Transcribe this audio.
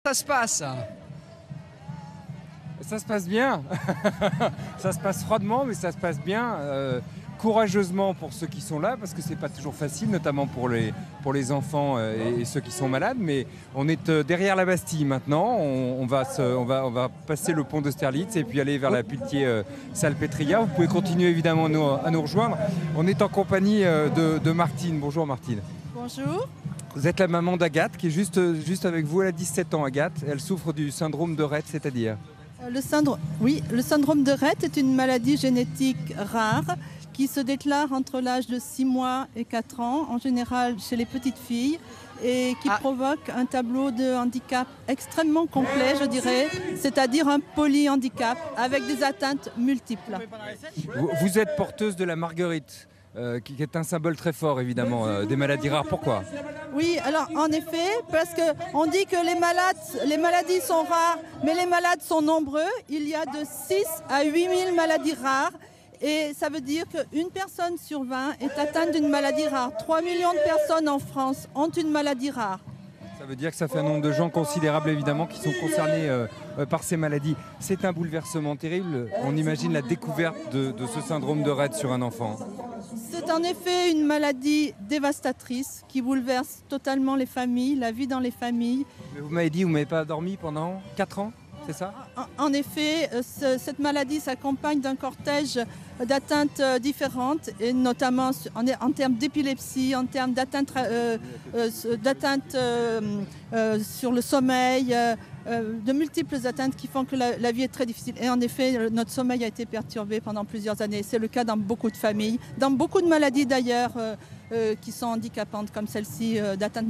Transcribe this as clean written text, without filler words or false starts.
Ça se passe. Ça se passe bien. Ça se passe froidement, mais ça se passe bien. Courageusement pour ceux qui sont là, parce que c'est pas toujours facile, notamment pour les enfants et ceux qui sont malades. Mais on est derrière la Bastille maintenant. On va passer le pont d'Austerlitz et puis aller vers la Pitié-Salpêtrière. Vous pouvez continuer évidemment à nous rejoindre. On est en compagnie de Martine. Bonjour Martine. Bonjour. Vous êtes la maman d'Agathe qui est juste avec vous. Elle a 17 ans, Agathe. Elle souffre du syndrome de Rett, c'est-à-dire Le syndrome de Rett est une maladie génétique rare qui se déclare entre l'âge de 6 mois et 4 ans, en général chez les petites filles, et qui provoque un tableau de handicap extrêmement complet, je dirais, c'est-à-dire un polyhandicap avec des atteintes multiples. Vous êtes porteuse de la Marguerite, qui est un symbole très fort, évidemment, des maladies rares. Pourquoi ? Oui, alors en effet, parce qu'on dit que les maladies sont rares, mais les malades sont nombreux. Il y a de 6 à 8 000 maladies rares. Et ça veut dire qu'une personne sur 20 est atteinte d'une maladie rare. 3 millions de personnes en France ont une maladie rare. Ça veut dire que ça fait un nombre de gens considérable, évidemment, qui sont concernés par ces maladies. C'est un bouleversement terrible. On imagine la découverte de ce syndrome de Rett sur un enfant. C'est en effet une maladie dévastatrice qui bouleverse totalement les familles, la vie dans les familles. Mais vous m'avez dit que vous n'avez pas dormi pendant 4 ans, c'est ça ? En effet, cette maladie s'accompagne d'un cortège d'atteintes différentes, et notamment en termes d'épilepsie, en termes d'atteintes sur le sommeil, de multiples atteintes qui font que la vie est très difficile. Et en effet, notre sommeil a été perturbé pendant plusieurs années. C'est le cas dans beaucoup de familles, dans beaucoup de maladies d'ailleurs, qui sont handicapantes comme celle-ci, d'atteinte